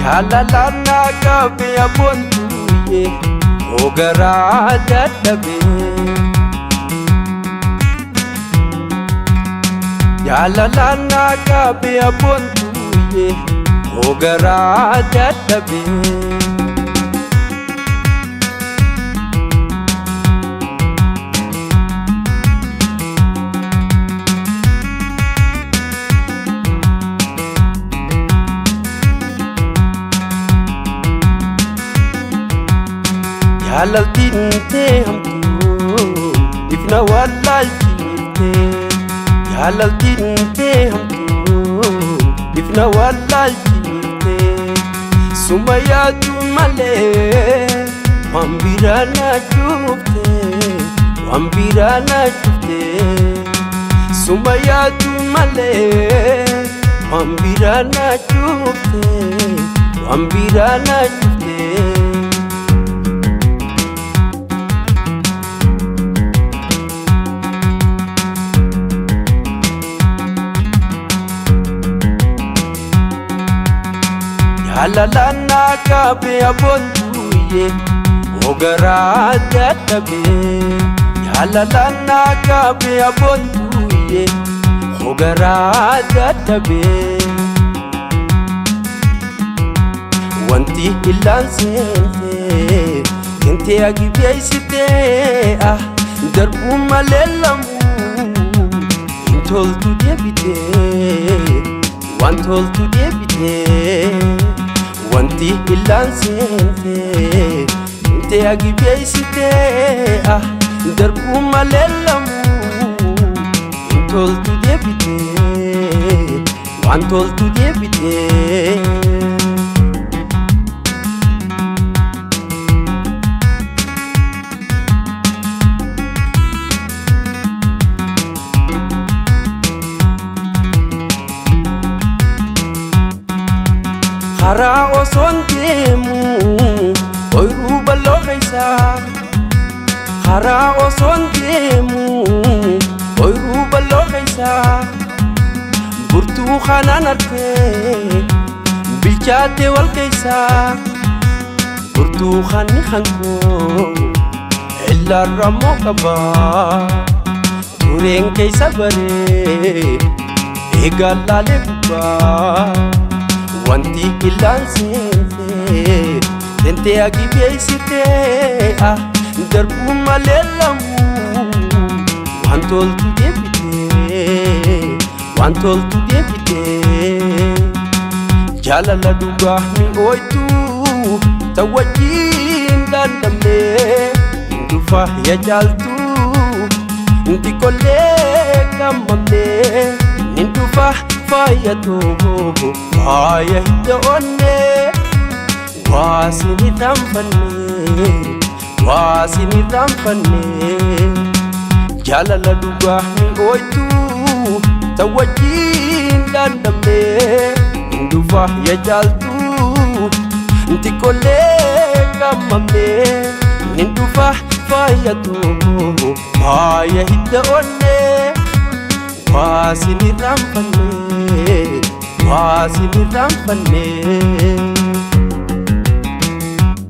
Jaalalana qabe abontuye ogara dadhabe Jaalalana qabe abontuye ogara dadhabe Jaalaltinte hamtu ifna wallalchite Jaalaltinte hamtu ifna wallalchite Sumayatu male wambirana chufte Sumayatu male wambirana chufte Jaalalana qabe abontuye ogara dadhabe Jaalalana qabe abontuye ogara dadhabe Wanti illaan seente agibeeysite darbuu malee lamuu intoltu deebite waan toltu deebite Wanti illaan seente agibeeysite darbuu malee lamuu intoltu deebite waan toltu deebite Hara oson deemu oyru baloo keessa Hara oson deemu oyru baloo keessa Burtukaanaan argee bilchaate wal keessa Burtukaanni hankoo illaarra moo qaba Tureen keessa baree eegallaalee gubbaa Wanti illaan seente agibeeysite darbuu malee lamuu waan toltu deebite Jaalala dhugaa mi'ooytu ta wajjin dandamne dhufa ya jaaltu xiqqollee gammamne dhufa faayatoo faaya hidda onne waasini raanfanne Jaalala dhugaa mi'ooytu ta wajjin dandamne dhufa ya jaaltu xiqqollee gammamne dhufa faayatoo faaya hidda onne waasini raanfanne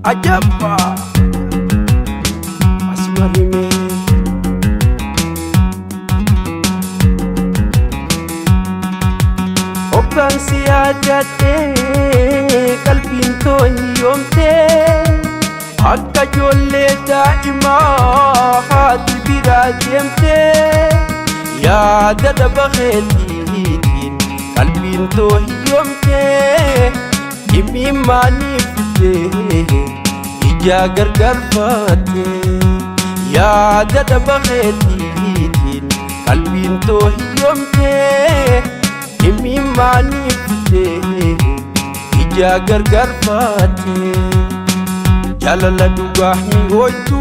Ajabba asmarime Obbansi yaadadhe qalbiin too hiyyoomte Akka ijoollee daa'imaa haati biraa deemte Yaada dhaba keetiitiin qalbiin too hiyyoomte Imimmaanii fidee ijaa gargar baatte Yaada dhaba keetiitiin qalbiin too hiyyoomte Imimmaanii fidee ijaa gargar baatte Jaalala dhugaa mi'ooytu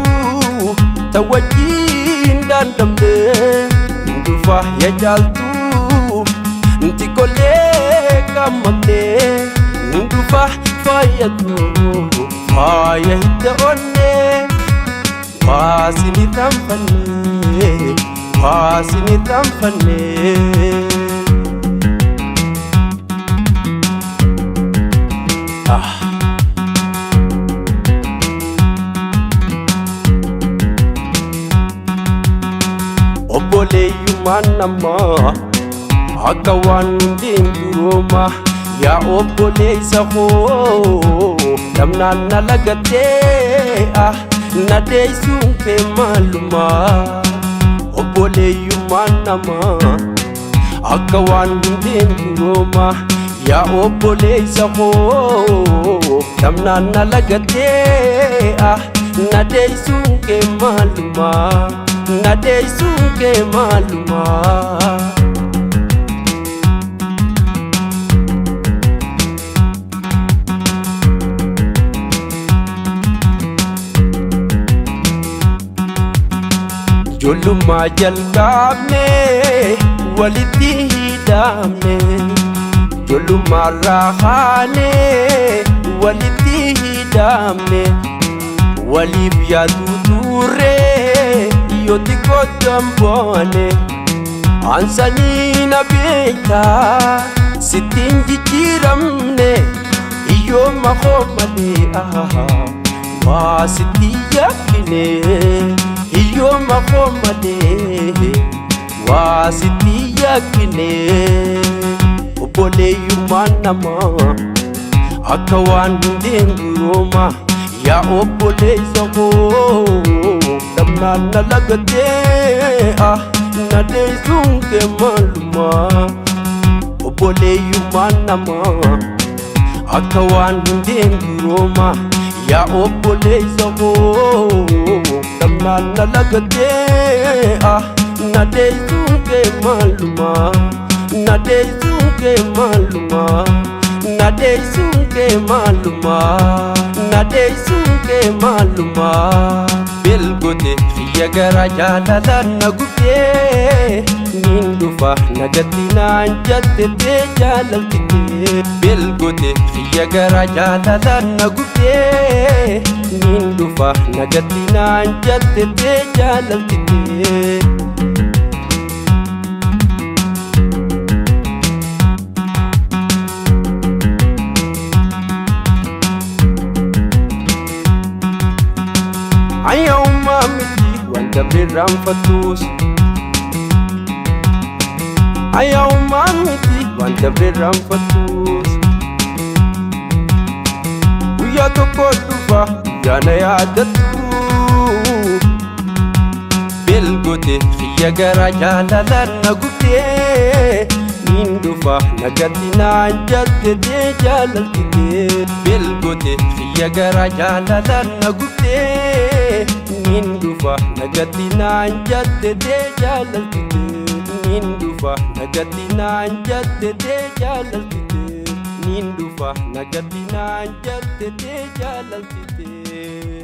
ta wajjin dandamne dhufa ya jaaltu xiqqollee gammamne dhufa faayatoo faaya hidda onne waasini raanfanne Obboleeyyummaan namaa akka waan hundeen durooma. Yaa obboleessa koo namnaan na lagatee na deessuun kee maaluma. Obboleeyyummaan namaa akka waan hundeen durooma. Yaa obboleessa koo namnaan na lagatee na deessuun kee maaluma. Na deessuun kee maaluma. Ijoollummaa jalqabnee walitti hidhamne. Ijoollummaarraa kaanee walitti hidhamne. Waliif yaaduu turree yoo xiqqoo damboone. Ansanii na beektaa sittiin jijjiiramne. Iyyooma koo malee waa sitti yakkine. Iyyooma koo malee waa sitti yakkine. Obboleeyyummaan namaa akka waan hundeen durooma. Yaa obboleessa koo namnaan na lagatee na deessuun kee maaluma. Obboleeyyummaan namaa akka waan hundeen durooma. Yaa obboleessa koo namnaan na lagatee na deessuun kee maaluma. Na deessuun kee maaluma. Na deessuun kee maaluma. Na deessuun kee maaluma. Bilgote xiyya gara jaalalaan na gubdee niin dhufa nagatti naan jattee jaalaltitee. Bilgote xiyya gara jaalalaan na gubdee niin dhufa nagatti naan jattee jaalaltitee. Ayyaummaa miti wanta birraan fattuus. Ayyaummaa miti wanta birraan fattuus. Guyyaa tokko dhufa guyyaa na yaadattu. Bilgote xiyya gara jaalalaan na gubdee niin dhufa nagatti naan jattee jaalaltitee. Bilgote xiyya gara jaalalaan na gubdee niin dhufa nagatti naan jattee jaalaltitee. Niin dhufa nagatti naan jattee jaalaltitee. Niin dhufa nagatti naan jattee jaalaltitee.